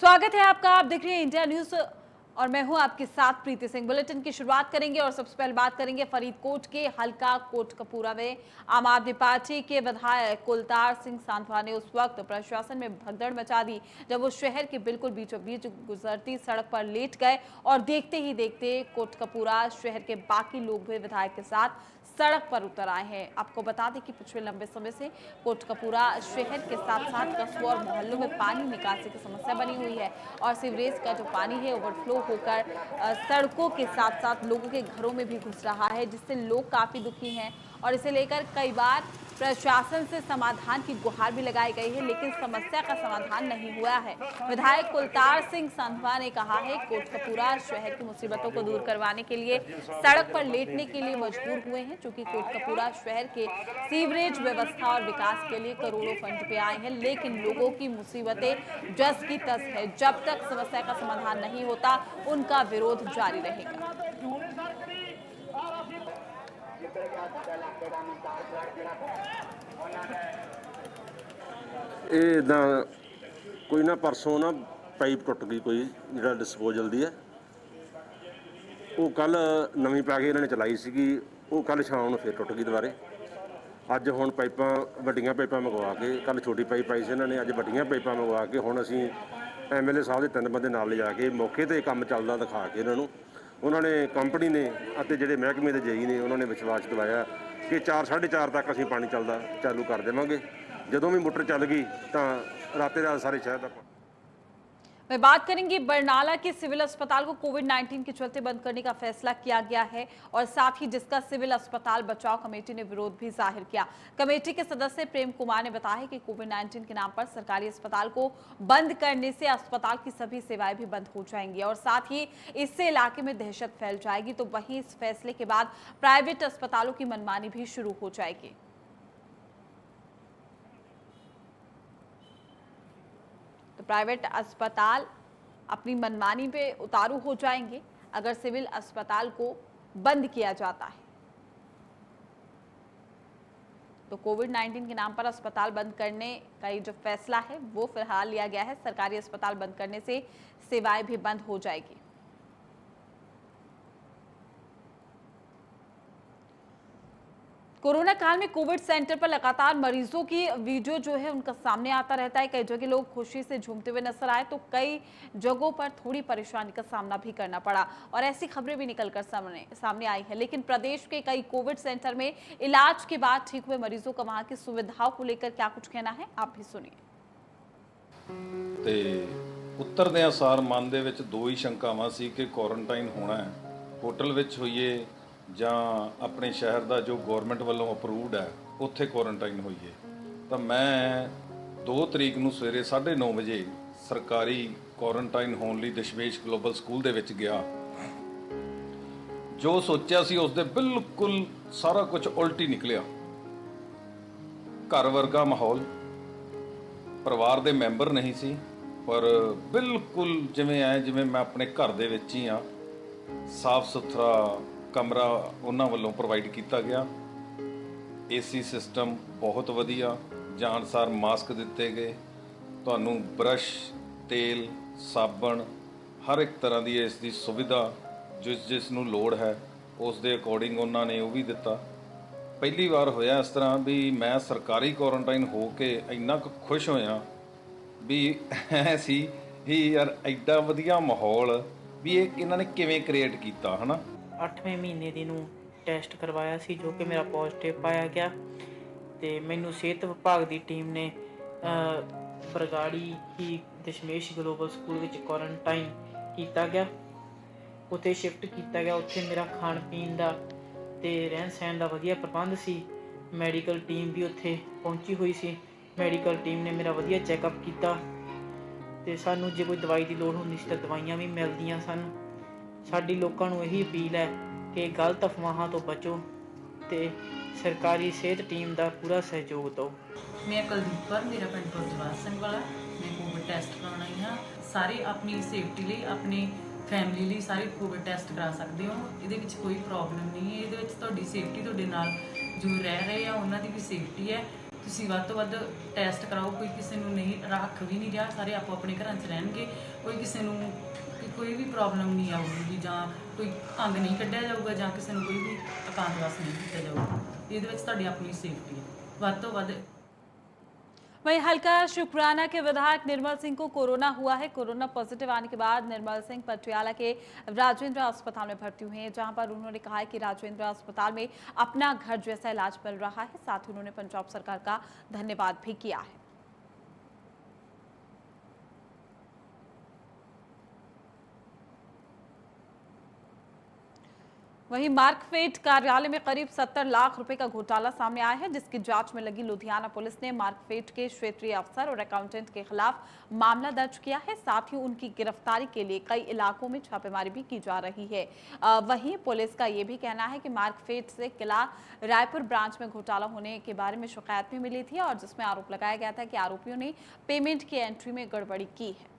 स्वागत है आपका। आप देख रहे हैं इंडिया न्यूज और मैं हूं आपके साथ प्रीति सिंह। बुलेटिन की शुरुआत करेंगे और सबसे पहले बात करेंगे फरीदकोट के हल्का कोटकपूरा में आम आदमी पार्टी के विधायक कुलतार सिंह सांधवा ने उस वक्त प्रशासन में भगदड़ मचा दी जब वो शहर के बिल्कुल बीचों बीच गुजरती सड़क पर लेट गए और देखते ही देखते कोटकपूरा शहर के बाकी लोग भी विधायक के साथ सड़क पर उतर आए हैं। आपको बता दें कि पिछले लंबे समय से कोटकपूरा शहर के साथ साथ कस्बों और मोहल्लों में पानी निकासी की समस्या बनी हुई है और सीवरेज का जो पानी है ओवरफ्लो होकर सड़कों के साथ साथ लोगों के घरों में भी घुस रहा है, जिससे लोग काफी दुखी हैं और इसे लेकर कई बार प्रशासन से समाधान की गुहार भी लगाई गई है, लेकिन समस्या का समाधान नहीं हुआ है। विधायक कुलतार सिंह सांधवा ने कहा है कोटकपूरा शहर की मुसीबतों को दूर करवाने के लिए सड़क पर लेटने के लिए मजबूर हुए हैं, क्योंकि कोटकपूरा शहर के सीवरेज व्यवस्था और विकास के लिए करोड़ों फंड पे आए हैं, लेकिन लोगों की मुसीबतें जस की तस है। जब तक समस्या का समाधान नहीं होता उनका विरोध जारी रहेगा। कोई ना परसों ना पाइप टुट गई कोई जो डिस्पोजल दी है वो कल नवीं पा के इन्होंने चलाई सी वो कल शाम को फिर टुट गई दोबारे। अज हुण पाइपां वड्डियां पाइपां मंगवा के कल छोटी पाइप आई सी इन्होंने अज वड्डियां पाइपां मंगवा के हुण असीं MLA साहब के 3 बंदे नाल ले जाके मौके ते काम चलदा दिखा के इन्हों उन्होंने कंपनी ने अते जिहड़े महकमे दे JE ने उन्होंने विश्वास दिवाया कि 4 साढ़े 4 तक असीं पानी चलदा चालू कर देवांगे। जदों भी मोटर चल गई तो राते रात सारे शहर का। मैं बात करेंगे बरनाला के सिविल अस्पताल को कोविड-19 के चलते बंद करने का फैसला किया गया है और साथ ही जिसका सिविल अस्पताल बचाव कमेटी ने विरोध भी जाहिर किया। कमेटी के सदस्य प्रेम कुमार ने बताया कि कोविड-19 के नाम पर सरकारी अस्पताल को बंद करने से अस्पताल की सभी सेवाएं भी बंद हो जाएंगी और साथ ही इससे इलाके में दहशत फैल जाएगी। तो वहीं इस फैसले के बाद प्राइवेट अस्पतालों की मनमानी भी शुरू हो जाएगी। तो प्राइवेट अस्पताल अपनी मनमानी पे उतारू हो जाएंगे अगर सिविल अस्पताल को बंद किया जाता है। तो कोविड-19 के नाम पर अस्पताल बंद करने का ये जो फैसला है वो फिलहाल लिया गया है। सरकारी अस्पताल बंद करने से सेवाएं भी बंद हो जाएगी। कोरोना काल में कोविड सेंटर पर लगातार मरीजों की वीडियो जो है उनका सामने आता रहता है। कई जगह लोग खुशी से झूमते हुए नजर आए तो कई जगहों पर थोड़ी परेशानी का सामना भी करना पड़ा और ऐसी खबरें भी निकलकर सामने आई है। लेकिन प्रदेश के कई कोविड सेंटर में इलाज के बाद ठीक हुए मरीजों का वहां की सुविधाओं को लेकर क्या कुछ कहना है, आप भी सुनिए। उत्तर ਦੇ ਅਨੁਸਾਰ ਮਨ ਦੇ ਵਿੱਚ ਦੋ ਹੀ ਸ਼ੰਕਾਵਾਂ ਸੀ ਕਿ ਕੁਆਰੰਟਾਈਨ ਹੋਣਾ ਹੈ, ਹੋਟਲ ਵਿੱਚ ਹੋਈਏ ਜਾਂ ਆਪਣੇ ਸ਼ਹਿਰ ਦਾ ਜੋ ਗਵਰਨਮੈਂਟ ਵੱਲੋਂ ਅਪਰੂਵਡ ਹੈ ਉੱਥੇ ਕੁਆਰੰਟਾਈਨ ਹੋਈਏ। ਤਾਂ ਮੈਂ 2 ਤਰੀਕ ਨੂੰ ਸਵੇਰੇ 9:30 ਵਜੇ ਸਰਕਾਰੀ ਕੁਆਰੰਟਾਈਨ ਹੋਣ ਲਈ ਦਸ਼ਮੇਸ਼ ਗਲੋਬਲ ਸਕੂਲ ਦੇ ਵਿੱਚ ਗਿਆ। ਜੋ ਸੋਚਿਆ ਸੀ ਉਸ ਦੇ ਬਿਲਕੁਲ ਸਾਰਾ ਕੁਝ ਉਲਟੀ ਨਿਕਲਿਆ। ਘਰ ਵਰਗਾ ਮਾਹੌਲ, ਪਰਿਵਾਰ ਦੇ ਮੈਂਬਰ ਨਹੀਂ ਸੀ ਪਰ ਬਿਲਕੁਲ ਜਿਵੇਂ ਮੈਂ ਆਪਣੇ ਘਰ ਦੇ ਵਿੱਚ ਹੀ ਆ। ਸਾਫ ਸੁਥਰਾ ਕਮਰਾ ਉਹਨਾਂ ਵੱਲੋਂ ਪ੍ਰੋਵਾਈਡ ਕੀਤਾ ਗਿਆ। AC ਸਿਸਟਮ ਬਹੁਤ ਵਧੀਆ, ਜਾਣਸਾਰ ਮਾਸਕ ਦਿੱਤੇ ਗਏ, ਤੁਹਾਨੂੰ ਬਰਸ਼, ਤੇਲ, ਸਾਬਣ ਹਰ ਇੱਕ ਤਰ੍ਹਾਂ ਦੀ ਇਸ ਦੀ ਸੁਵਿਧਾ ਜਿਸ ਨੂੰ ਲੋੜ ਹੈ ਉਸ ਦੇ ਅਕੋਰਡਿੰਗ ਉਹਨਾਂ ਨੇ ਉਹ ਵੀ ਦਿੱਤਾ। ਪਹਿਲੀ ਵਾਰ ਹੋਇਆ ਇਸ ਤਰ੍ਹਾਂ ਵੀ ਮੈਂ ਸਰਕਾਰੀ ਕੁਆਰੰਟਾਈਨ ਹੋ ਕੇ ਇੰਨਾ ਕੁ ਖੁਸ਼ ਹੋਇਆ ਵੀ ਐ ਸੀ ਵੀ ਯਾਰ ਐਡਾ ਵਧੀਆ ਮਾਹੌਲ ਵੀ ਇਹ ਇਹਨਾਂ ਨੇ ਕਿਵੇਂ ਕ੍ਰੀਏਟ ਕੀਤਾ ਹੈ ਨਾ। 8ਵੇਂ ਮਹੀਨੇ ਦੀ ਨੂੰ ਟੈਸਟ ਕਰਵਾਇਆ ਸੀ ਜੋ ਕਿ ਮੇਰਾ ਪੋਜ਼ਿਟਿਵ ਪਾਇਆ ਗਿਆ ਤੇ ਮੈਨੂੰ ਸਿਹਤ ਵਿਭਾਗ ਦੀ ਟੀਮ ਨੇ ਬਰਗਾੜੀ ਹੀ ਦਸ਼ਮੇਸ਼ ਗਲੋਬਲ ਸਕੂਲ ਵਿੱਚ ਕੁਆਰੰਟਾਈਨ ਕੀਤਾ ਗਿਆ। ਉੱਥੇ ਸ਼ਿਫਟ ਕੀਤਾ ਗਿਆ। ਉੱਥੇ ਮੇਰਾ ਖਾਣ ਪੀਣ ਦਾ ਤੇ ਰਹਿਣ ਸਹਿਣ ਦਾ ਵਧੀਆ ਪ੍ਰਬੰਧ ਸੀ। ਮੈਡੀਕਲ ਟੀਮ ਵੀ ਉੱਥੇ ਪਹੁੰਚੀ ਹੋਈ ਸੀ। ਮੈਡੀਕਲ ਟੀਮ ਨੇ ਮੇਰਾ ਵਧੀਆ ਚੈੱਕਅਪ ਕੀਤਾ ਤੇ ਸਾਨੂੰ ਜੇ ਕੋਈ ਦਵਾਈ ਦੀ ਲੋੜ ਹੁੰਦੀ ਸੀ ਤਾਂ ਦਵਾਈਆਂ ਵੀ ਮਿਲਦੀਆਂ ਸਨ। ਸਾਡੀ ਲੋਕਾਂ ਨੂੰ ਇਹੀ ਅਪੀਲ ਹੈ ਕਿ ਗਲਤ ਅਫਵਾਹਾਂ ਤੋਂ ਬਚੋ ਤੇ ਸਰਕਾਰੀ ਸਿਹਤ ਟੀਮ ਦਾ ਪੂਰਾ ਸਹਿਯੋਗ ਦਿਓ। मैं कुलदीप कौर, मेरा पिंड गुरजवार सिंह वाला। मैं कोविड टैसट कराना ही हाँ। सारे अपनी सेफ्टी लिए अपनी फैमिली लिए सारे कोविड टैसट करा सकते हो। ये कोई प्रॉब्लम नहीं है। ये सेफ्टी तुहाडे नाल जो रह रहे हैं उन्होंने भी सेफ्टी है। ਤੁਸੀਂ ਵੱਧ ਤੋਂ ਵੱਧ ਟੈਸਟ ਕਰਾਓ। ਕੋਈ ਕਿਸੇ ਨੂੰ ਨਹੀਂ ਰੱਖ ਵੀ ਨਹੀਂ ਰਿਹਾ, ਸਾਰੇ ਆਪੋ ਆਪਣੇ ਘਰਾਂ 'ਚ ਰਹਿਣਗੇ। ਕੋਈ ਕਿਸੇ ਨੂੰ ਕੋਈ ਵੀ ਪ੍ਰੋਬਲਮ ਨਹੀਂ ਆਊਗੀ, ਜਾਂ ਕੋਈ ਅੰਗ ਨਹੀਂ ਕੱਢਿਆ ਜਾਊਗਾ, ਜਾਂ ਕਿਸੇ ਨੂੰ ਕੋਈ ਵੀ ਅਕਾਂਤਵਾਸ ਨਹੀਂ ਕੀਤਾ ਜਾਊਗਾ। ਇਹਦੇ ਵਿੱਚ ਤੁਹਾਡੀ ਆਪਣੀ ਸੇਫਟੀ ਹੈ। ਵੱਧ ਤੋਂ ਵੱਧ वहीं हल्का शुक्राना के विधायक निर्मल सिंह को कोरोना हुआ है। कोरोना पॉजिटिव आने के बाद निर्मल सिंह पटियाला के राजेंद्र अस्पताल में भर्ती हुए हैं, जहां पर उन्होंने कहा है कि राजेंद्र अस्पताल में अपना घर जैसा इलाज मिल रहा है। साथ ही उन्होंने पंजाब सरकार का धन्यवाद भी किया है। वहीं मार्कफेड कार्यालय में करीब 70 लाख रुपए का घोटाला सामने आया है, जिसकी जांच में लगी लुधियाना पुलिस ने मार्कफेड के क्षेत्रीय अफसर और अकाउंटेंट के खिलाफ मामला दर्ज किया है। साथ ही उनकी गिरफ्तारी के लिए कई इलाकों में छापेमारी भी की जा रही है। वहीं पुलिस का यह भी कहना है कि मार्कफेड से किला रायपुर ब्रांच में घोटाला होने के बारे में शिकायत भी मिली थी, और जिसमें आरोप लगाया गया था कि आरोपियों ने पेमेंट की एंट्री में गड़बड़ी की है।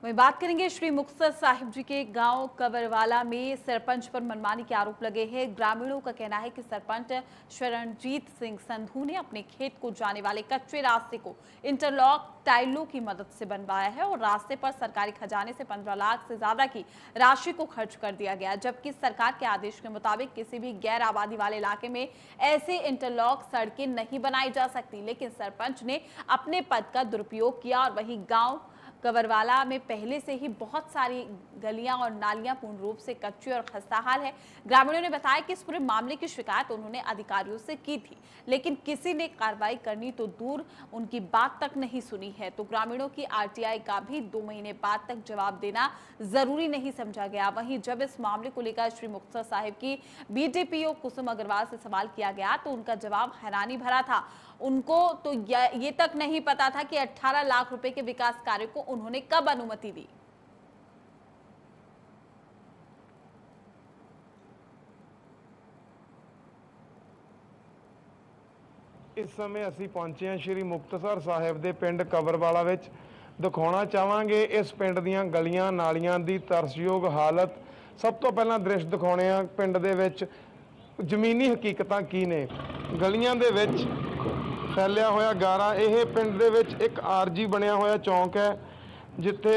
वहीं बात करेंगे श्री मुक्तसर साहिब जी के गांव कबरवाला में सरपंच पर मनमानी के आरोप लगे हैं। ग्रामीणों का कहना है कि सरपंच शरणजीत सिंह संधू ने अपने खेत को जाने वाले कच्चे रास्ते को इंटरलॉक टाइलों की मदद से बनवाया है, और रास्ते पर सरकारी खजाने से 15 लाख से ज्यादा की राशि को खर्च कर दिया गया, जबकि सरकार के आदेश के मुताबिक किसी भी गैर आबादी वाले इलाके में ऐसे इंटरलॉक सड़कें नहीं बनाई जा सकती। लेकिन सरपंच ने अपने पद का दुरुपयोग किया, और वहीं गाँव कबरवाला में पहले से ही बहुत सारी गलियां और नालियां पूर्ण रूप से कच्ची और खस्ताहाल है। ग्रामीणों ने बताया कि इस पूरे मामले की शिकायत उन्होंने अधिकारियों से की थी, लेकिन किसी ने कार्रवाई करनी तो दूर उनकी बात तक नहीं सुनी है। तो ग्रामीणों की आरटीआई का भी 2 महीने बाद तक जवाब देना जरूरी नहीं समझा गया। वहीं जब इस मामले को लेकर श्री मुक्तसर साहिब की बीडीपीओ कुसुम अग्रवाल से सवाल किया गया, तो उनका जवाब हैरानी भरा था। उनको तो ये तक नहीं पता था कि 18 लाख रुपए के विकास कार्य को उन्होंने कब अनुमति दी। इस समय ਅਸੀਂ ਪਹੁੰਚੇ ਹਾਂ ਸ਼੍ਰੀ ਮੁਕਤਸਰ ਸਾਹਿਬ ਦੇ ਪਿੰਡ ਕਬਰਵਾਲਾ ਵਿੱਚ। ਦਿਖਾਉਣਾ ਚਾਹਾਂਗੇ ਇਸ ਪਿੰਡ ਦੀਆਂ ਗਲੀਆਂ ਨਾਲੀਆਂ ਦੀ ਤਰਸਯੋਗ ਹਾਲਤ। ਸਭ ਤੋਂ ਪਹਿਲਾਂ ਦ੍ਰਿਸ਼ ਦਿਖਾਉਣੇ ਆ ਪਿੰਡ ਦੇ ਵਿੱਚ ਜ਼ਮੀਨੀ ਹਕੀਕਤਾਂ ਕੀ ਨੇ। ਗਲੀਆਂ ਦੇ ਵਿੱਚ ਫੈਲਿਆ ਹੋਇਆ ਗਾਰਾ। ਇਹ ਪਿੰਡ ਦੇ ਵਿੱਚ ਇੱਕ ਆਰਜੀ ਬਣਿਆ ਹੋਇਆ ਚੌਂਕ ਹੈ, ਜਿੱਥੇ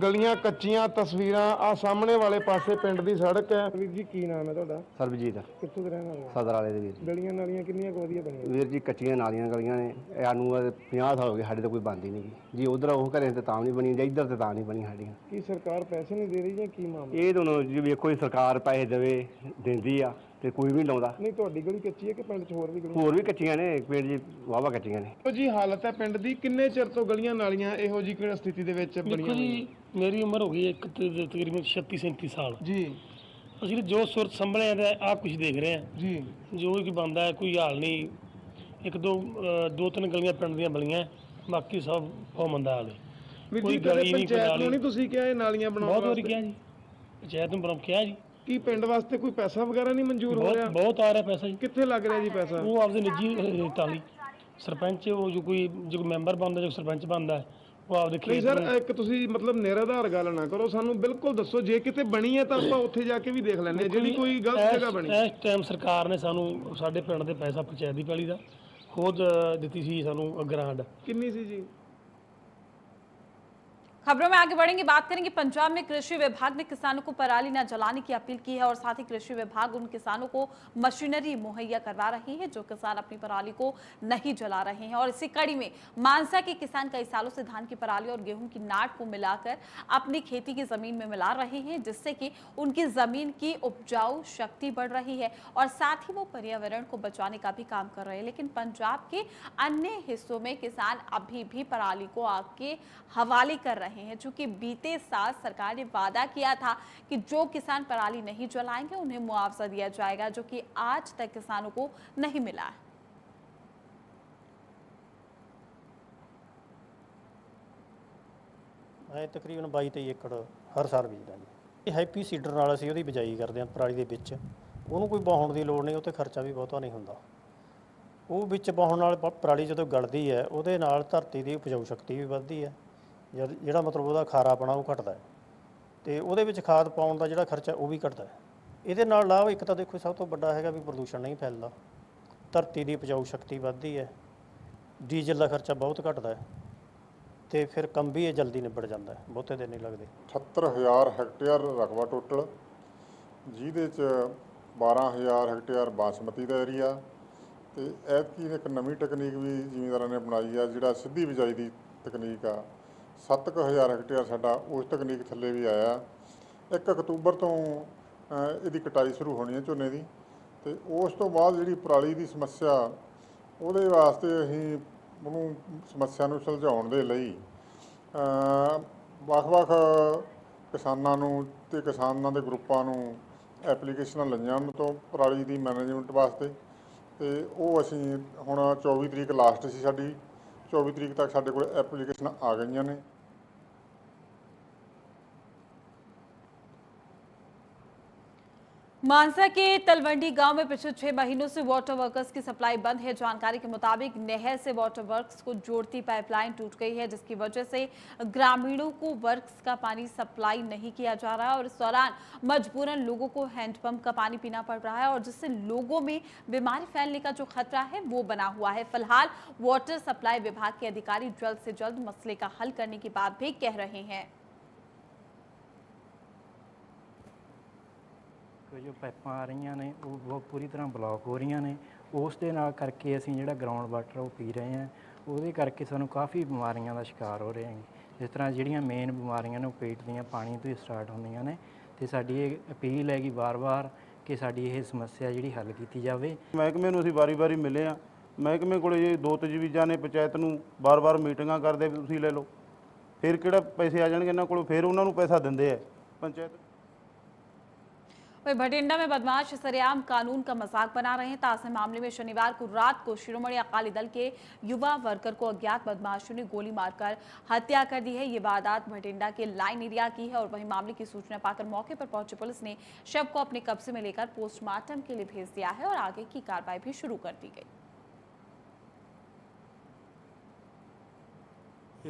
ਗਲੀਆਂ ਕੱਚੀਆਂ ਤਸਵੀਰਾਂ। ਆ ਸਾਹਮਣੇ ਵਾਲੇ ਪਾਸੇ ਪਿੰਡ ਦੀ ਸੜਕ ਹੈ। ਵੀਰ ਜੀ ਕੀ ਨਾਮ ਹੈ ਤੁਹਾਡਾ? ਸਰਬਜੀਤ ਕਿੱਥੋਂ ਦੇ ਰਹਿਣ ਵਾਲੇ ਹੋ? ਸਦਰ ਵਾਲੇ ਦੇ ਵੀਰ ਗਲੀਆਂ ਨਾਲੀਆਂ ਕਿੰਨੀਆਂ ਕੁ ਵਧੀਆ ਬਣੀਆਂ? ਵੀਰ ਜੀ ਕੱਚੀਆਂ ਨਾਲੀਆਂ ਗਲੀਆਂ ਨੇ, ਸਾਨੂੰ 50 ਸਾਲ ਹੋ ਗਏ ਸਾਡੇ ਤਾਂ ਕੋਈ ਬਣਦੀ ਨਹੀਂ ਜੀ। ਉਧਰ ਉਹ ਘਰੇ ਤੇ ਤਾਂ ਨਹੀਂ ਬਣੀ, ਜਾਂ ਇੱਧਰ ਤੇ ਤਾਂ ਨਹੀਂ ਬਣੀ ਸਾਡੀਆਂ। ਕੀ ਸਰਕਾਰ ਪੈਸੇ ਨਹੀਂ ਦੇ ਰਹੀ ਜਾਂ ਕੀ ਮਾਮਲਾ? ਇਹ ਦੋਨੋਂ ਜੀ ਵੇਖੋ, ਸਰਕਾਰ ਪੈਸੇ ਦੇਵੇ ਦਿੰਦੀ ਆ ਤੇ ਕੋਈ ਵੀ ਲਾਉਂਦਾ ਨਹੀਂ, ਤੁਹਾਡੀ ਗਲੀ ਕੱਚੀ ਹੈ ਕਿ ਪਿੰਡ 'ਚ ਹੋਰ ਵੀ ਗਲੀਆਂ? ਹੋਰ ਵੀ ਕੱਚੀਆਂ ਨੇ ਪਿੰਡ ਜੀ, ਵਾਹਵਾ ਕੱਚੀਆਂ ਨੇ। ਇਹੋ ਜੀ ਹਾਲਤ ਹੈ ਪਿੰਡ ਦੀ। ਕਿੰਨੇ ਚਿਰ ਤੋਂ ਗਲੀਆਂ ਨਾਲੀਆਂ ਇਹੋ ਜੀ ਕਿਹੜੀ ਸਥਿਤੀ ਦੇ ਵਿੱਚ ਬਣੀਆਂ ਦੇਖੋ ਜੀ, ਮੇਰੀ ਉਮਰ ਹੋ ਗਈ ਹੈ ਤਕਰੀਬਨ 36-37 ਸਾਲ ਜੀ ਅਸੀਂ ਜੋ ਸੁਰਤ ਸੰਭਲਿਆ ਦਾ ਆ ਕੁਝ ਦੇਖ ਰਹੇ ਆ ਜੀ। ਜੋ ਵੀ ਬੰਦਾ ਹੈ, ਕੋਈ ਹਾਲ ਨਹੀਂ। ਇੱਕ ਦੋ ਤਿੰਨ ਗਲੀਆਂ ਪਿੰਡ ਦੀਆਂ ਬਲੀਆਂ, ਬਾਕੀ ਸਭ ਬਹੁਤ ਮੰਦਾ ਹਾਲ ਹੈ। ਵੀਰ ਕੋਈ ਜੀ ਕਦੇ ਗਲੀ ਨਹੀਂ, ਕੋਈ ਪੰਚਾਇਤ ਨੂੰ ਨਾਲੀ ਨਹੀਂ ਤੁਸੀਂ ਕਿਹਾ ਇਹ ਨਾਲੀਆਂ ਬਣਾਉਣ ਬਹੁਤ ਵਾਰੀ ਵਾਸਤੇ? ਕਿਹਾ ਜੀ, ਪੰਚਾਇਤ ਨੂੰ ਕਿਹਾ ਜੀ। ਕੀ ਪਿੰਡ ਵਾਸਤੇ ਕੋਈ ਪੈਸਾ ਵਗੈਰਾ ਨਹੀਂ ਮਨਜ਼ੂਰ ਹੋ ਰਿਹਾ? ਬਹੁਤ ਆ ਰਿਹਾ ਪੈਸਾ ਜੀ। ਕਿੱਥੇ ਲੱਗ ਰਿਹਾ ਜੀ ਪੈਸਾ? ਉਹ ਆਪਦੇ ਨਿੱਜੀ ਰੇਟਾਂ ਲਈ ਸਰਪੰਚ, ਉਹ ਜੋ ਕੋਈ ਮੈਂਬਰ ਬਣਦਾ, ਜੋ ਸਰਪੰਚ ਬਣਦਾ, ਉਹ ਆਪਦੇ ਨਹੀਂ ਖੇਤ ਸਰ, ਨੂੰ- ਇੱਕ ਤੁਸੀਂ ਮਤਲਬ ਨਿਰਾਧਾਰ ਗੱਲ ਨਾ ਕਰੋ, ਸਾਨੂੰ ਬਿਲਕੁਲ ਦੱਸੋ। ਜੇ ਕਿਤੇ ਬਣੀ ਹੈ ਤਾਂ ਆਪਾਂ ਉੱਥੇ ਜਾ ਕੇ ਵੀ ਦੇਖ ਲੈਂਦੇ ਹਾਂ। ਜਿਹੜੀ ਕੋਈ ਗਲਤ ਜਗ੍ਹਾ ਬਣੀ। ਇਸ ਟਾਈਮ ਸਰਕਾਰ ਨੇ ਸਾਨੂੰ ਸਾਡੇ ਪਿੰਡ ਦੇ ਪੈਸਾ ਪੰਚਾਇਤ ਦੀ ਪੈਲੀ ਦਾ ਖੁਦ ਦਿੱਤੀ ਸੀ ਸਾਨੂੰ ਗ੍ਰਾਂਟ। ਕਿੰਨੀ ਸੀ ਜੀ? खबरों में आगे बढ़ेंगे, बात करेंगे पंजाब में कृषि विभाग ने किसानों को पराली न जलाने की अपील की है, और साथ ही कृषि विभाग उन किसानों को मशीनरी मुहैया करवा रही है जो किसान अपनी पराली को नहीं जला रहे हैं। और इसी कड़ी में मानसा के किसान कई सालों से धान की पराली और गेहूं की नाट को मिलाकर अपनी खेती की जमीन में मिला रहे हैं, जिससे कि उनकी जमीन की उपजाऊ शक्ति बढ़ रही है, और साथ ही वो पर्यावरण को बचाने का भी काम कर रहे हैं। लेकिन पंजाब के अन्य हिस्सों में किसान अभी भी पराली को आग के हवाले कर रहे हैं, चूंकि बीते साल सरकार ने वादा किया था कि जो किसान पराली नहीं जलाएंगे उन्हें मुआवजा दिया जाएगा, जो कि आज तक किसानों को नहीं मिला है। ਐ ਤਕਰੀਬਨ 22-23 ਏਕੜ ਹਰ ਸਾਲ ਬੀਜਦਾ ਜੀ। ਇਹ ਹੈਪੀ ਸੀਡਰ ਨਾਲ ਅਸੀਂ ਉਹਦੀ ਬਿਜਾਈ ਕਰਦੇ ਹਾਂ ਪਰਾਲੀ ਦੇ ਵਿੱਚ। ਉਹਨੂੰ ਕੋਈ ਵਾਹੁਣ ਦੀ ਲੋੜ ਨਹੀਂ, ਉਹ 'ਤੇ ਖਰਚਾ ਵੀ ਬਹੁਤਾ ਨਹੀਂ ਹੁੰਦਾ। ਉਹ ਵਿੱਚ ਵਾਹੁਣ ਨਾਲ ਪਰਾਲੀ ਜਦੋਂ ਗਲਦੀ ਹੈ, ਉਹਦੇ ਨਾਲ ਧਰਤੀ ਦੀ ਉਪਜਾਊ ਸ਼ਕਤੀ ਵੀ ਵੱਧਦੀ ਹੈ, ਜਿਹੜਾ ਮਤਲਬ ਉਹਦਾ ਖਾਰਾਪਣਾ ਉਹ ਘਟਦਾ ਹੈ। ਤੇ ਉਹਦੇ ਵਿੱਚ ਖਾਦ ਪਾਉਣ ਦਾ ਜਿਹੜਾ ਖਰਚਾ ਉਹ ਵੀ ਘਟਦਾ ਹੈ। ਇਹਦੇ ਨਾਲ ਲਾਭ ਇੱਕ ਤਾਂ ਦੇਖੋ ਸਭ ਤੋਂ ਵੱਡਾ ਹੈਗਾ ਵੀ ਪ੍ਰਦੂਸ਼ਣ ਨਹੀਂ ਫੈਲਦਾ, ਧਰਤੀ ਦੀ ਉਪਜਾਊ ਸ਼ਕਤੀ ਵੱਧਦੀ ਹੈ, ਡੀਜ਼ਲ ਦਾ ਖਰਚਾ ਬਹੁਤ ਘਟਦਾ ਹੈ ਤੇ ਫਿਰ ਕੰਮ ਵੀ ਇਹ ਜਲਦੀ ਨਿਬੜ ਜਾਂਦਾ ਹੈ, ਬਹੁਤੇ ਦਿਨ ਨਹੀਂ ਲੱਗਦੇ। 78000 ਹੈਕਟੇਅਰ ਰਕਬਾ ਟੋਟਲ, ਜਿਹਦੇ 'ਚ 12000 ਹੈਕਟੇਅਰ ਬਾਸਮਤੀ ਦਾ ਏਰੀਆ ਤੇ ਐਤਕੀ ਇੱਕ ਨਵੀਂ ਟੈਕਨੀਕ ਵੀ ਜ਼ਿਮੀਂਦਾਰਾਂ ਨੇ ਅਪਣਾਈ ਆ, ਜਿਹੜਾ ਸਿੱਧੀ ਬਿਜਾਈ ਦੀ ਤਕਨੀਕ ਆ। 7000 ਹੈਕਟੇਅਰ ਸਾਡਾ ਉਸ ਤਕਨੀਕ ਥੱਲੇ ਵੀ ਆਇਆ। 1 ਅਕਤੂਬਰ ਤੋਂ ਇਹਦੀ ਕਟਾਈ ਸ਼ੁਰੂ ਹੋਣੀ ਹੈ ਝੋਨੇ ਦੀ, ਤੇ ਉਸ ਤੋਂ ਬਾਅਦ ਜਿਹੜੀ ਪਰਾਲੀ ਦੀ ਸਮੱਸਿਆ, ਉਹਦੇ ਵਾਸਤੇ ਅਸੀਂ ਉਹਨੂੰ ਸਮੱਸਿਆ ਨੂੰ ਸੁਲਝਾਉਣ ਦੇ ਲਈ ਵੱਖ-ਵੱਖ ਕਿਸਾਨਾਂ ਨੂੰ ਤੇ ਕਿਸਾਨਾਂ ਦੇ ਗਰੁੱਪਾਂ ਨੂੰ ਐਪਲੀਕੇਸ਼ਨਾਂ ਲਈਆਂ ਉਹਨਾਂ ਤੋਂ ਪਰਾਲੀ ਦੀ ਮੈਨੇਜਮੈਂਟ ਵਾਸਤੇ, ਤੇ ਉਹ ਅਸੀਂ ਹੁਣ 24 ਤਰੀਕ ਲਾਸਟ ਸੀ ਸਾਡੀ, 24 ਤਰੀਕ ਤੱਕ ਸਾਡੇ ਕੋਲ ਐਪਲੀਕੇਸ਼ਨਾਂ ਆ ਗਈਆਂ ਨੇ। मानसा के तलवंडी गांव में पिछले 6 महीनों से वाटर वर्कर्स की सप्लाई बंद है। जानकारी के मुताबिक नहर से वाटर वर्क्स को जोड़ती पाइपलाइन टूट गई है, जिसकी वजह से ग्रामीणों को वर्क्स का पानी सप्लाई नहीं किया जा रहा है और इस दौरान मजबूरन लोगों को हैंडपंप का पानी पीना पड़ रहा है और जिससे लोगों में बीमारी फैलने का जो खतरा है वो बना हुआ है। फिलहाल वाटर सप्लाई विभाग के अधिकारी जल्द से जल्द मसले का हल करने की बात भी कह रहे हैं। जो पाइपां आ रही ने वो पूरी तरह ब्लॉक हो रही ने, उस दे नाल करके असीं जिहड़ा ग्राउंड वाटर वो पी रहे हैं, ਉਹਦੇ ਕਰਕੇ ਸਾਨੂੰ ਕਾफ़ी ਬਿਮਾਰੀਆਂ ਦਾ ਸ਼ਿਕਾਰ ਹੋ ਰਹੇ ਹਾਂ। ਜਿਸ ਤਰ੍ਹਾਂ ਜਿਹੜੀਆਂ ਮੇਨ ਬਿਮਾਰੀਆਂ ਨੇ ਉਹ ਪੇਟ ਦੀਆਂ ਪਾਣੀ ਤੋਂ ਹੀ ਸਟਾਰਟ ਹੁੰਦੀਆਂ ਨੇ, ਤੇ ਸਾਡੀ ਇਹ ਅਪੀਲ ਹੈਗੀ ਵਾਰ-ਵਾਰ ਕਿ ਸਾਡੀ ਇਹ ਸਮੱਸਿਆ ਜਿਹੜੀ ਹੱਲ ਕੀਤੀ ਜਾਵੇ। ਮਹਿਕਮੇ ਨੂੰ ਅਸੀਂ ਵਾਰੀ-ਵਾਰੀ ਮਿਲੇ ਆ, ਮਹਿਕਮੇ ਕੋਲੇ ਜੇ 2 ਤਜਵੀਜ਼ਾਂ ਨੇ, ਪੰਚਾਇਤ ਨੂੰ ਵਾਰ-ਵਾਰ ਮੀਟਿੰਗਾਂ ਕਰਦੇ ਵੀ ਤੁਸੀਂ ਲੈ ਲਓ, ਫਿਰ ਕਿਹੜਾ ਪੈਸੇ ਆ ਜਾਣਗੇ ਇਹਨਾਂ ਕੋਲ, ਫਿਰ ਉਹਨਾਂ ਨੂੰ ਪੈਸਾ ਦਿੰਦੇ ਆ पंचायत। वहीं भटिंडा में बदमाश सरेआम कानून का मजाक बना रहे हैं। ताज़ा मामले में शनिवार को रात को शिरोमणि अकाली दल के युवा वर्कर को अज्ञात बदमाशों ने गोली मारकर हत्या कर दी है। ये वारदात भटिंडा के लाइन एरिया की है और वहीं मामले की सूचना पाकर मौके पर पहुंची पुलिस ने शव को अपने कब्जे में लेकर पोस्टमार्टम के लिए भेज दिया है और आगे की कार्रवाई भी शुरू कर दी गई।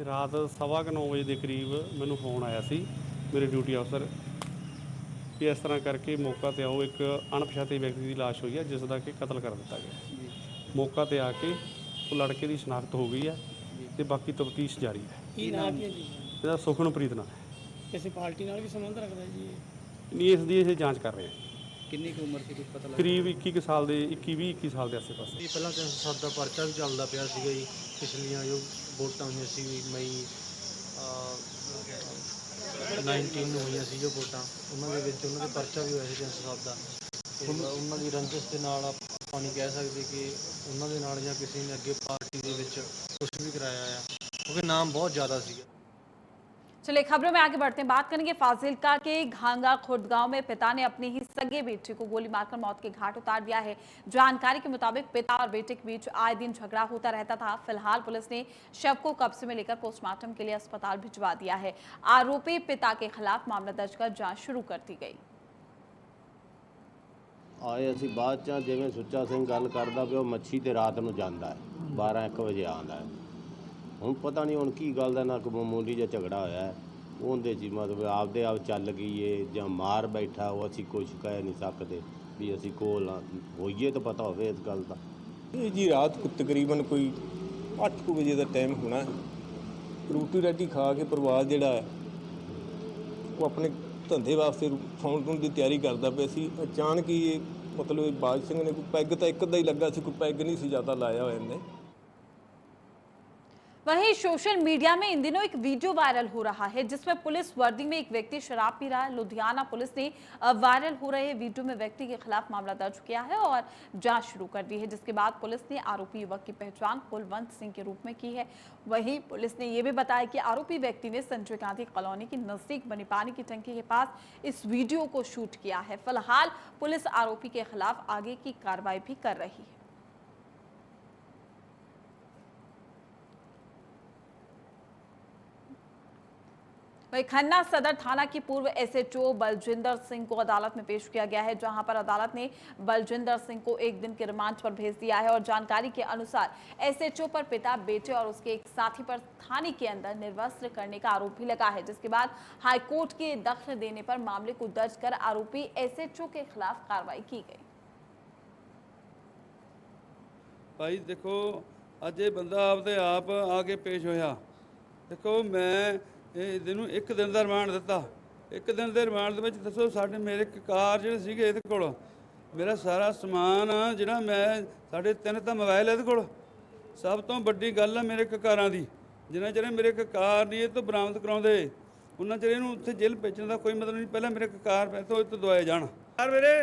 रात 9:15 बजे के करीब मैनू फोन आया सी मेरे ड्यूटी अफसर कि इस तरह करके मौका ते आओ, एक अणपछाते व्यक्ति की लाश हुई है जिसका कि कतल कर दिता गया। मौका ते आके वो लड़के की शनाख्त हो गई है तो बाकी तफ्तीश जारी है। ਇਹਦਾ ਸੁਖਨਪ੍ਰੀਤ ਨਾਲ ਕਿਸੇ ਪਾਰਟੀ ਨਾਲ ਵੀ ਸੰਬੰਧ ਰੱਖਦਾ ਜੀ? ਨਹੀਂ, ਇਸ ਦੀ ਅਸੀਂ ਜਾਂਚ ਕਰ ਰਹੇ ਹਾਂ। ਕਿੰਨੀ ਕੁ ਉਮਰ ਸੀ ਕੁਝ ਪਤਾ ਲੱਗਾ? ਕਰੀਬ 21 ਸਾਲ ਦੇ 21 ਸਾਲ ਦੇ ਆਸੇ-ਪਾਸੇ। ਪਹਿਲਾਂ 307 ਦਾ ਪਰਚਾ ਵੀ ਚੱਲਦਾ ਪਿਆ ਸੀਗਾ ਜੀ। ਪਿਛਲੀਆਂ ਜੋ ਵੋਟਾਂ ਹੋਈਆਂ ਸੀ ਮਈ 19 ਨੂੰ ਹੋਈਆਂ ਸੀ ਜੋ ਵੋਟਾਂ, ਉਹਨਾਂ ਦੇ ਵਿੱਚ ਉਹਨਾਂ ਦੇ ਪਰਚਾ ਵੀ ਹੋਇਆ ਸੀ 307 ਦਾ। ਉਹਨਾਂ ਦੀ ਰੰਜਿਸ਼ ਦੇ ਨਾਲ ਆਪਾਂ ਨਹੀਂ ਕਹਿ ਸਕਦੇ ਕਿ ਉਹਨਾਂ ਦੇ ਨਾਲ ਜਾਂ ਕਿਸੇ ਨੇ ਅੱਗੇ पार्टी ਦੇ ਵਿੱਚ ਕੁਝ ਵੀ ਕਰਾਇਆ ਆ, क्योंकि नाम बहुत ज़्यादा सीगा। चलिए खबरों में आगे बढ़ते हैं, बात करेंगे फाजिलका के घांगा खुर्द गांव में पिता ने अपने ही सगे बेटे को गोली मारकर मौत के घाट उतार दिया है। जानकारी के मुताबिक पिता और बेटे के बीच आए दिन झगड़ा होता रहता था। फिलहाल पुलिस ने शव को कब्जे में लेकर पोस्टमार्टम के लिए अस्पताल भिजवा दिया है। आरोपी पिता के खिलाफ मामला दर्ज कर जांच शुरू कर दी गई। ਆਏ ਅਸੀਂ ਬਾਅਦ 'ਚ ਜਿਵੇਂ ਸੁੱਚਾ ਸਿੰਘ ਗੱਲ ਕਰਦਾ ਪਿਆ, ਉਹ ਮੱਛੀ ਤੇ ਰਾਤ ਨੂੰ ਜਾਂਦਾ ਹੈ, 12-1 ਵਜੇ ਆਉਂਦਾ ਹੈ। ਹੁਣ ਪਤਾ ਨਹੀਂ ਹੁਣ ਕੀ ਗੱਲ ਦਾ ਨਾ ਕੋਈ ਮਾਮੂਲੀ ਜਿਹਾ ਝਗੜਾ ਹੋਇਆ ਹੈ, ਉਹਦੇ 'ਚ ਮਤਲਬ ਆਪਦੇ ਆਪ ਚੱਲ ਗਈ ਏ ਜਾਂ ਮਾਰ ਬੈਠਾ, ਉਹ ਅਸੀਂ ਕੁਝ ਕਹਿ ਨਹੀਂ ਸਕਦੇ ਵੀ ਅਸੀਂ ਕੋਲ ਹੋਈਏ ਤਾਂ ਪਤਾ ਹੋਵੇ ਇਸ ਗੱਲ ਦਾ। ਇਹ ਜੀ ਰਾਤ ਨੂੰ ਤਕਰੀਬਨ ਕੋਈ 8 ਵਜੇ ਦਾ ਟਾਈਮ ਹੋਣਾ, ਰੋਟੀ ਰਾਟੀ ਖਾ ਕੇ ਪਰਿਵਾਰ ਜਿਹੜਾ ਹੈ ਉਹ ਆਪਣੇ ਧੰਦੇ ਵਾਸਤੇ ਸੌਣ ਦੀ ਤਿਆਰੀ ਕਰਦਾ ਪਿਆ ਸੀ। ਅਚਾਨਕ ਹੀ ਇਹ ਮਤਲਬ ਬਾਜ ਸਿੰਘ ਨੇ ਕੋਈ ਪੈਗ ਤਾਂ ਇੱਕ ਅੱਧਾ ਹੀ ਲੱਗਾ ਸੀ, ਕੋਈ ਪੈਗ ਨਹੀਂ ਸੀ ਜ਼ਿਆਦਾ ਲਾਇਆ ਹੋਇਆ ਇਹਨੇ। वहीं सोशल मीडिया में इन दिनों एक वीडियो वायरल हो रहा है जिसमें पुलिस वर्दी में एक व्यक्ति शराब पी रहा है। लुधियाना पुलिस ने वायरल हो रहे वीडियो में व्यक्ति के खिलाफ मामला दर्ज किया है और जांच शुरू कर दी है, जिसके बाद पुलिस ने आरोपी युवक की पहचान कुलवंत सिंह के रूप में की है। वहीं पुलिस ने यह भी बताया कि आरोपी व्यक्ति ने संजय गांधी कॉलोनी के नजदीक बनी पानी की टंकी के पास इस वीडियो को शूट किया है। फिलहाल पुलिस आरोपी के खिलाफ आगे की कार्रवाई भी कर रही है। वहीं खन्ना सदर थाना की पूर्व एसएचओ बलजिंदर सिंह को अदालत में पेश किया गया है, जहां पर अदालत ने बलजिंदर सिंह को 1 दिन के रिमांड पर भेज दिया है। और जानकारी के अनुसार एसएचओ पर पिता, बेटे और उसके एक साथी पर थाने के अंदर निर्वस्त्र करने का आरोप भी लगा है, जिसके बाद हाईकोर्ट के दखल देने पर मामले को दर्ज कर आरोपी एसएचओ के खिलाफ कार्रवाई की गई। भाई देखो अज ये बंदा आपदे आप आके पेश होया, देखो मैं ਇਹਨੂੰ 1 ਦਿਨ ਦਾ ਰਿਮਾਂਡ ਦਿੱਤਾ। 1 ਦਿਨ ਦੇ ਰਿਮਾਂਡ ਦੇ ਵਿੱਚ ਦੱਸੋ ਸਾਡੇ ਮੇਰੇ ਕਾਰ ਜਿਹੜੇ ਸੀਗੇ ਇਹਦੇ ਕੋਲ, ਮੇਰਾ ਸਾਰਾ ਸਮਾਨ ਜਿਹੜਾ ਮੈਂ ਸਾਡੇ 3 ਤਾਂ ਮੋਬਾਈਲ ਇਹਦੇ ਕੋਲ। ਸਭ ਤੋਂ ਵੱਡੀ ਗੱਲ ਆ ਮੇਰੇ ਕਾਰਾਂ ਦੀ, ਜਿੰਨਾ ਚਿਰ ਮੇਰੇ ਕਾਰ ਨਹੀਂ ਇਹ ਤੋਂ ਬਰਾਮਦ ਕਰਾਉਂਦੇ ਉਹਨਾਂ ਚਿਰ ਇਹਨੂੰ ਉੱਥੇ ਜੇਲ੍ਹ ਭੇਜਣ ਦਾ ਕੋਈ ਮਤਲਬ ਨਹੀਂ। ਪਹਿਲਾਂ ਮੇਰੇ ਕਾਰ ਤੋਂ ਇਹ ਤੋਂ ਦਵਾਏ ਜਾਣ। ਯਾਰ ਮੇਰੇ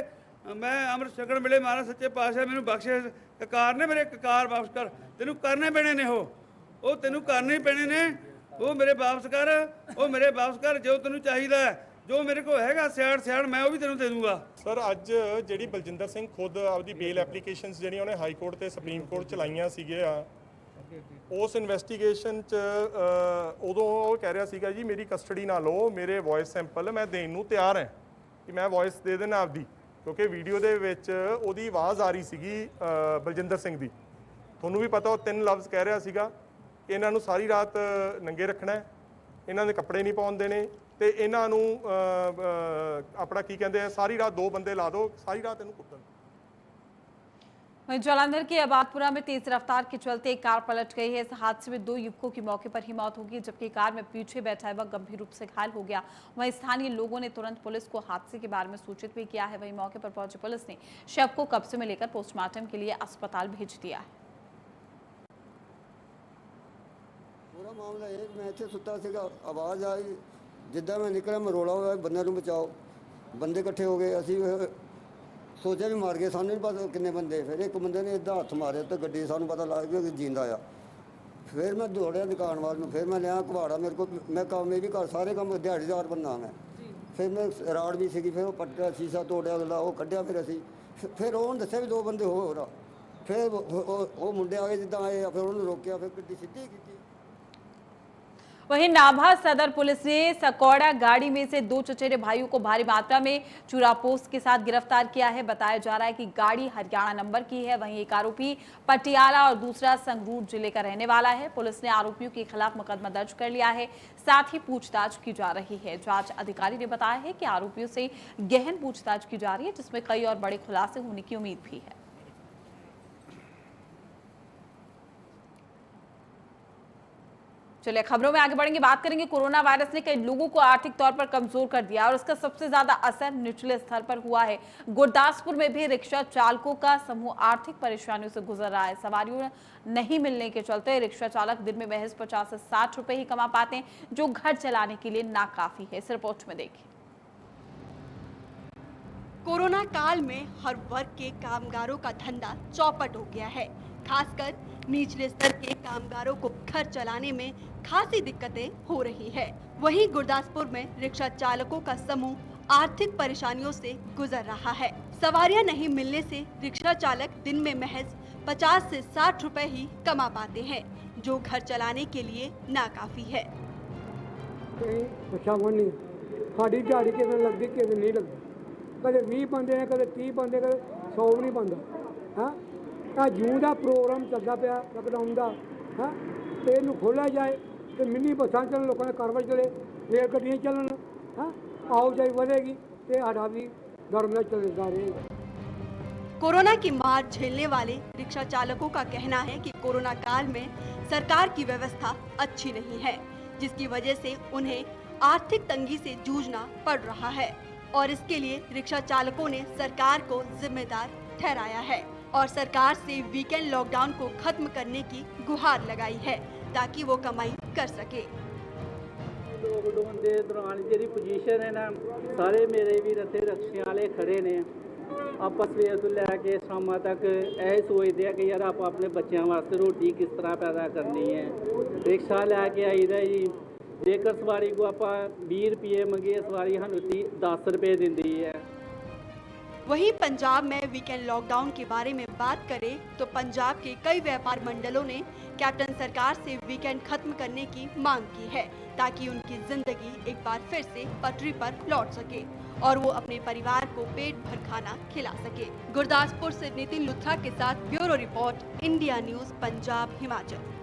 ਮੈਂ ਅੰਮ੍ਰਿਤ ਛਕਣ ਵੇਲੇ ਮਹਾਰਾਜ ਸੱਚੇ ਪਾਤਸ਼ਾਹ ਮੈਨੂੰ ਬਖਸ਼ੇ ਕਾਰ ਨੇ, ਮੇਰੇ ਕਾਰ ਵਾਪਸ ਕਰ, ਤੈਨੂੰ ਕਰਨੇ ਪੈਣੇ ਨੇ, ਉਹ ਤੈਨੂੰ ਕਰਨੇ ਹੀ ਪੈਣੇ ਨੇ। ਉਹ ਮੇਰੇ ਵਾਪਸ ਕਰ, ਉਹ ਮੇਰੇ ਵਾਪਸ ਕਰ, ਜੋ ਤੈਨੂੰ ਚਾਹੀਦਾ ਜੋ ਮੇਰੇ ਕੋਲ ਹੈਗਾ ਸਿਆੜ ਮੈਂ ਉਹ ਵੀ ਤੈਨੂੰ ਦੇ ਦੂੰਗਾ। ਸਰ ਅੱਜ ਜਿਹੜੀ ਬਲਜਿੰਦਰ ਸਿੰਘ ਖੁਦ ਆਪਦੀ ਬੇਲ ਐਪਲੀਕੇਸ਼ਨਸ ਜਿਹੜੀਆਂ ਉਹਨੇ ਹਾਈ ਕੋਰਟ ਤੇ ਸੁਪਰੀਮ ਕੋਰਟ ਚਲਾਈਆਂ ਸੀਗੇ ਆ, ਉਸ ਇਨਵੈਸਟੀਗੇਸ਼ਨ 'ਚ ਉਦੋਂ ਉਹ ਕਹਿ ਰਿਹਾ ਸੀਗਾ ਜੀ ਮੇਰੀ ਕਸਟਡੀ ਨਾ ਲਓ, ਮੇਰੇ ਵੌਇਸ ਸੈਂਪਲ ਮੈਂ ਦੇਣ ਨੂੰ ਤਿਆਰ ਹਾਂ ਕਿ ਮੈਂ ਵੌਇਸ ਦੇ ਦੇਣਾ ਆਪਦੀ, ਕਿਉਂਕਿ ਵੀਡੀਓ ਦੇ ਵਿੱਚ ਉਹਦੀ ਆਵਾਜ਼ ਆ ਰਹੀ ਸੀਗੀ ਬਲਜਿੰਦਰ ਸਿੰਘ ਦੀ। ਤੁਹਾਨੂੰ ਵੀ ਪਤਾ ਉਹ 3 ਲਫ਼ਜ਼ ਕਹਿ ਰਿਹਾ ਸੀਗਾ ਕਿ ਇਹਨਾਂ ਨੂੰ ਸਾਰੀ ਰਾਤ ਨੰਗੇ ਰੱਖਣਾ, ਇਹਨਾਂ ਦੇ ਕੱਪੜੇ ਨਹੀਂ ਪਾਉਣ ਦੇਣੇ ਤੇ ਇਹਨਾਂ ਨੂੰ ਆਪਣਾ ਕੀ ਕਹਿੰਦੇ ਆ ਸਾਰੀ ਰਾਤ 2 ਬੰਦੇ ਲਾ ਦਿਓ, ਸਾਰੀ रात ਇਹਨੂੰ कुटन। वहीं जालंधर के आबादपुरा में तेज रफ्तार के चलते एक कार पलट गई है। इस हादसे में 2 युवकों की मौके पर ही मौत हो गई, जबकि कार में पीछे बैठा युवक गंभीर रूप से घायल हो गया। वहीं स्थानीय लोगों ने तुरंत पुलिस को हादसे के बारे में सूचित भी किया है। वहीं मौके पर पहुंची पुलिस ने शव को कब्जे में लेकर पोस्टमार्टम के लिए अस्पताल भेज दिया है। पूरा मामला है, मैं इतने सुता सीगा, आवाज़ आई, जिद्दां मैं निकला मैं रोला होया बंदे नूं बचाओ, बंदे इकट्ठे हो गए, असीं सोचा भी मार गए, सानूं नहीं पता किन्ने बंदे। फिर एक बंदे ने इदां हत्थ मारे तो गड्डी सानूं पता लग गया कि जींदा आ। फिर मैं दौड़िया दुकान वाल नूं, फिर मैं लिया कुहाड़ा, मेरे को मैं काम में भी घर सारे काम दिहाड़ीदार बनना मैं। फिर मैं राड़ भी सीगी, फिर वो पट्टिया शीशा तोड़िया गला वो कढ़िया, फिर असीं फिर उन्होंने दस्सिया भी 2 बंदे हो रहा, फिर वो मुंडे आ गए जिद्दां आए, फिर उन्होंने रोकिया, फिर गड्डी सीधी की। वहीं नाभा सदर पुलिस ने सकौड़ा गाड़ी में से 2 चचेरे भाइयों को भारी मात्रा में चूरापोस्त के साथ गिरफ्तार किया है। बताया जा रहा है कि गाड़ी हरियाणा नंबर की है। वहीं एक आरोपी पटियाला और दूसरा संगरूर जिले का रहने वाला है। पुलिस ने आरोपियों के खिलाफ मुकदमा दर्ज कर लिया है, साथ ही पूछताछ की जा रही है। जांच अधिकारी ने बताया है कि आरोपियों से गहन पूछताछ की जा रही है, जिसमें कई और बड़े खुलासे होने की उम्मीद भी है। चलिए खबरों में आगे बढ़ेंगे, बात करेंगे कोरोना वायरस ने कई लोगों को आर्थिक तौर पर कमजोर कर दिया और इसका सबसे ज्यादा असर निचले स्तर पर हुआ है। गुरदासपुर में भी रिक्शा चालकों का समूह आर्थिक परेशानियों से गुजर रहा है। सवारियों नहीं मिलने के चलते रिक्शा चालक दिन में महज 50 से 60 रुपए ही कमा पाते हैं, जो घर चलाने के लिए नाकाफी है। इस रिपोर्ट में देखिए। कोरोना काल में हर वर्ग के कामगारों का धंधा चौपट हो गया है। खासकर निचले स्तर के कामगारों को घर चलाने में खासी दिक्कतें हो रही है। वहीं गुरदासपुर में रिक्शा चालकों का समूह आर्थिक परेशानियों से गुजर रहा है। सवारियां नहीं मिलने से रिक्शा चालक दिन में महज 50 से 60 रुपए ही कमा पाते हैं, जो घर चलाने के लिए नाकाफी है। साड़ी दिहाड़ी कितने लगती कितने नहीं लगती, कदे 20 बंदे ने, कदे 30 बंदे, कदे 100 भी नहीं बनता। हाँ जून का प्रोग्राम चलता पाया लॉकडाउन का, हाँ तो इनू खोलिया जाए तो मिनी बसा चलन, लोगों ने कारवाई चले, रेल गड्डियाँ चलन, हाँ आओ जाई बढ़ेगी तो साढ़ा भी धर्म चलता रहेगा। कोरोना की मार झेलने वाले रिक्शा चालकों का कहना है कि कोरोना काल में सरकार की व्यवस्था अच्छी नहीं है, जिसकी वजह से उन्हें आर्थिक तंगी से जूझना पड़ रहा है और इसके लिए रिक्शा चालकों ने सरकार को जिम्मेदार ठहराया है और सरकार से वीकेंड लॉकडाउन को खत्म करने की गुहार लगाई है ताकि वो कमाई कर सके। लॉकडाउन के दौरान जी पोजीशन है ना, सारे मेरे भी रते रिक्शे वाले खड़े ने, आप सवेर तो लैके शाम तक यह सोचते हैं कि यार आप अपने बच्चों वास्ते रोटी किस तरह पैदा करनी है। रिक्शा लैके आईदा जी, जेकर सवारी को आप 20 रुपये मंगिए, सवारी सानू 10 रुपये दिंदी है। वहीं पंजाब में वीकेंड लॉकडाउन के बारे में बात करें तो पंजाब के कई व्यापार मंडलों ने कैप्टन सरकार से वीकेंड खत्म करने की मांग की है ताकि उनकी जिंदगी एक बार फिर से पटरी पर लौट सके और वो अपने परिवार को पेट भर खाना खिला सके। गुरदासपुर से नितिन लुथरा के साथ bureau report, India News, Punjab, Himachal.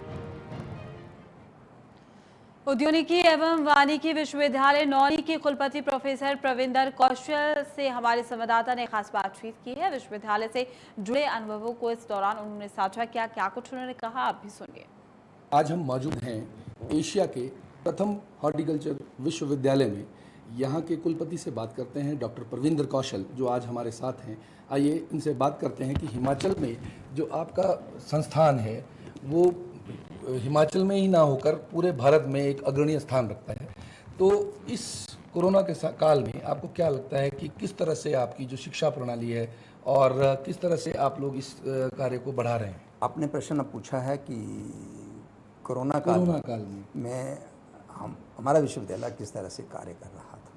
उद्योगिकी एवं वानिकी विश्वविद्यालय नौनी के कुलपति प्रोफेसर प्रविंदर कौशल से हमारे संवाददाता ने खास बातचीत की है। विश्वविद्यालय से जुड़े अनुभवों को इस दौरान उन्होंने साझा किया। क्या कुछ उन्होंने कहा, आप भी सुनिए। आज हम मौजूद हैं एशिया के प्रथम हॉर्टिकल्चर विश्वविद्यालय में। यहाँ के कुलपति से बात करते हैं, डॉक्टर प्रविंदर कौशल, जो आज हमारे साथ हैं। आइए इनसे बात करते हैं कि हिमाचल में जो आपका संस्थान है वो हिमाचल में ही ना होकर पूरे भारत में एक अग्रणीय स्थान रखता है। तो इस कोरोना के काल में आपको क्या लगता है कि किस तरह से आपकी जो शिक्षा प्रणाली है और किस तरह से आप लोग इस कार्य को बढ़ा रहे हैं? आपने प्रश्न पूछा है कि कोरोना काल में हमारा विश्वविद्यालय किस तरह से कार्य कर रहा था।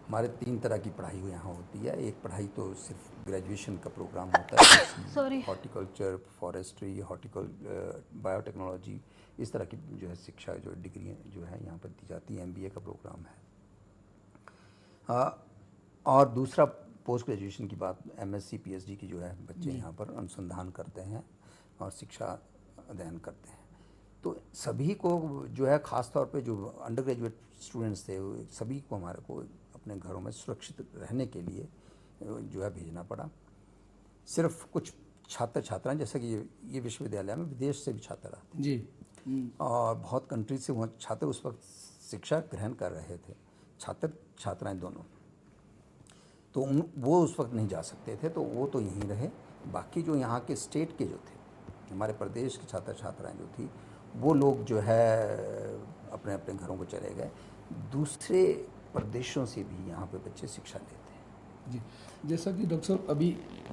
हमारे 3 तरह की पढ़ाई यहाँ होती है। एक पढ़ाई तो सिर्फ ग्रेजुएशन का प्रोग्राम होता है, हॉर्टिकल्चर, फॉरेस्ट्री, बायोटेक्नोलॉजी, इस तरह की जो है शिक्षा, जो डिग्री जो है यहाँ पर दी जाती है। MBA का प्रोग्राम है। और दूसरा पोस्ट ग्रेजुएशन की बात, MSc PhD की जो है बच्चे यहाँ पर अनुसंधान करते हैं और शिक्षा अध्ययन करते हैं। तो सभी को जो है ख़ास तौर पे जो अंडर ग्रेजुएट स्टूडेंट्स थे, सभी को हमारे को अपने घरों में सुरक्षित रहने के लिए जो है भेजना पड़ा। सिर्फ कुछ छात्र छात्राएं, जैसे कि ये विश्वविद्यालय में विदेश से भी छात्र आते जी, और बहुत कंट्री से वहाँ छात्र उस वक्त शिक्षा ग्रहण कर रहे थे, छात्र छात्राएं दोनों। तो वो उस वक्त नहीं जा सकते थे, तो वो तो यहीं रहे। बाकी जो यहाँ के स्टेट के जो थे, हमारे प्रदेश के छात्र छात्राएं जो थी, वो लोग जो है अपने अपने घरों को चले गए। दूसरे प्रदेशों से भी यहाँ पे बच्चे शिक्षा लेते हैं। जी, जैसा कि डॉक्टर साहब अभी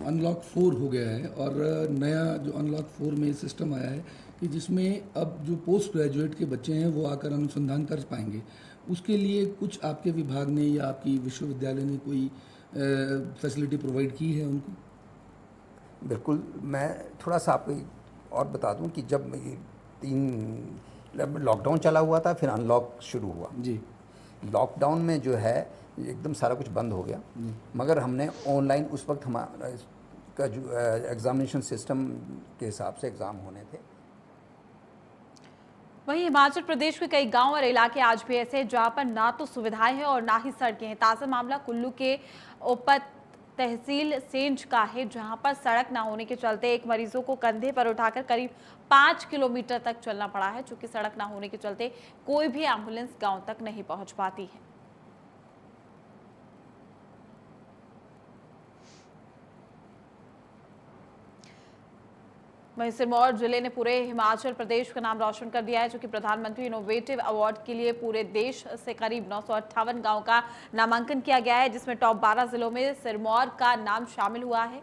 अनलॉक 4 हो गया है और नया जो अनलॉक 4 में सिस्टम आया है कि जिसमें अब जो पोस्ट ग्रेजुएट के बच्चे हैं वो आकर अनुसंधान कर पाएंगे, उसके लिए कुछ आपके विभाग ने या आपकी विश्वविद्यालय ने कोई फैसिलिटी प्रोवाइड की है उनको? बिल्कुल, मैं थोड़ा सा आपको और बता दूं कि जब 3 लॉकडाउन चला हुआ था, फिर अनलॉक शुरू हुआ जी। लॉकडाउन में जो है एकदम सारा कुछ बंद हो गया, मगर हमने ऑनलाइन उस वक्त हमारा का जो एग्जामिनेशन सिस्टम के हिसाब से एग्ज़ाम होने थे। वहीं हिमाचल प्रदेश के कई गांव और इलाके आज भी ऐसे हैं जहां पर ना तो सुविधाएं हैं और ना ही सड़कें हैं। ताज़ा मामला कुल्लू के ओपत तहसील सेंज का है, जहां पर सड़क ना होने के चलते एक मरीजों को कंधे पर उठाकर करीब 5 किलोमीटर तक चलना पड़ा है, चूंकि सड़क ना होने के चलते कोई भी एम्बुलेंस गांव तक नहीं पहुंच पाती है। वहीं सिरमौर जिले ने पूरे हिमाचल प्रदेश का नाम रोशन कर दिया है, जो कि प्रधानमंत्री इनोवेटिव अवार्ड के लिए पूरे देश से करीब 958 गांव का नामांकन किया गया है, जिसमें टॉप 12 जिलों में सिरमौर का नाम शामिल हुआ है।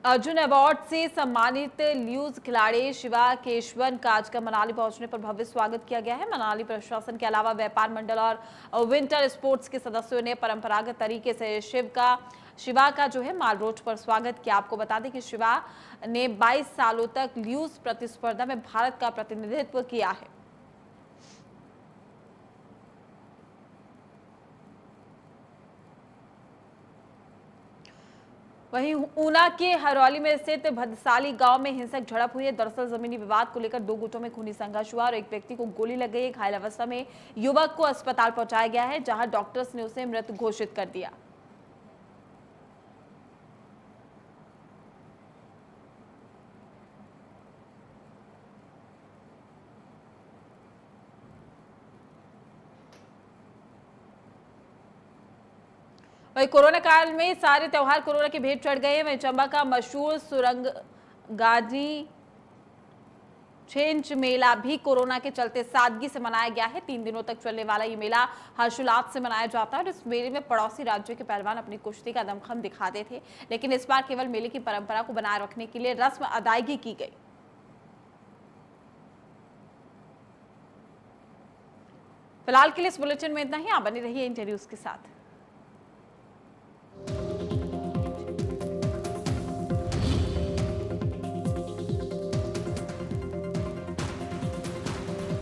अर्जुन अवार्ड से सम्मानित ल्यूज खिलाड़ी शिवा केशवन का आज का मनाली पहुंचने पर भव्य स्वागत किया गया है। मनाली प्रशासन के अलावा व्यापार मंडल और विंटर स्पोर्ट्स के सदस्यों ने परंपरागत तरीके से शिवा का जो है माल रोड पर स्वागत किया। आपको बता दें कि शिवा ने 22 सालों तक ल्यूज प्रतिस्पर्धा में भारत का प्रतिनिधित्व किया है। वहीं ऊना के हरौली में स्थित भदसाली गांव में हिंसक झड़प हुई है। दरअसल जमीनी विवाद को लेकर 2 गुटों में खूनी संघर्ष हुआ और एक व्यक्ति को गोली लग गई। घायल अवस्था में युवक को अस्पताल पहुंचाया गया है, जहां डॉक्टर्स ने उसे मृत घोषित कर दिया। वहीं कोरोना काल में सारे त्योहार कोरोना की भेंट चढ़ गए हैं। वहीं चंबा का मशहूर सुरंगाजी छेंच मेला भी कोरोना के चलते सादगी से मनाया गया है। 3 दिनों तक चलने वाला ये मेला हर्षोल्लास से मनाया जाता है और इस मेले में पड़ोसी राज्यों के पहलवान अपनी कुश्ती का दमखम दिखाते थे, लेकिन इस बार केवल मेले की परंपरा को बनाए रखने के लिए रस्म अदायगी की गई। फिलहाल के लिए इस बुलेटिन में इतना ही। आप बने रहिए इंडिया न्यूज के साथ।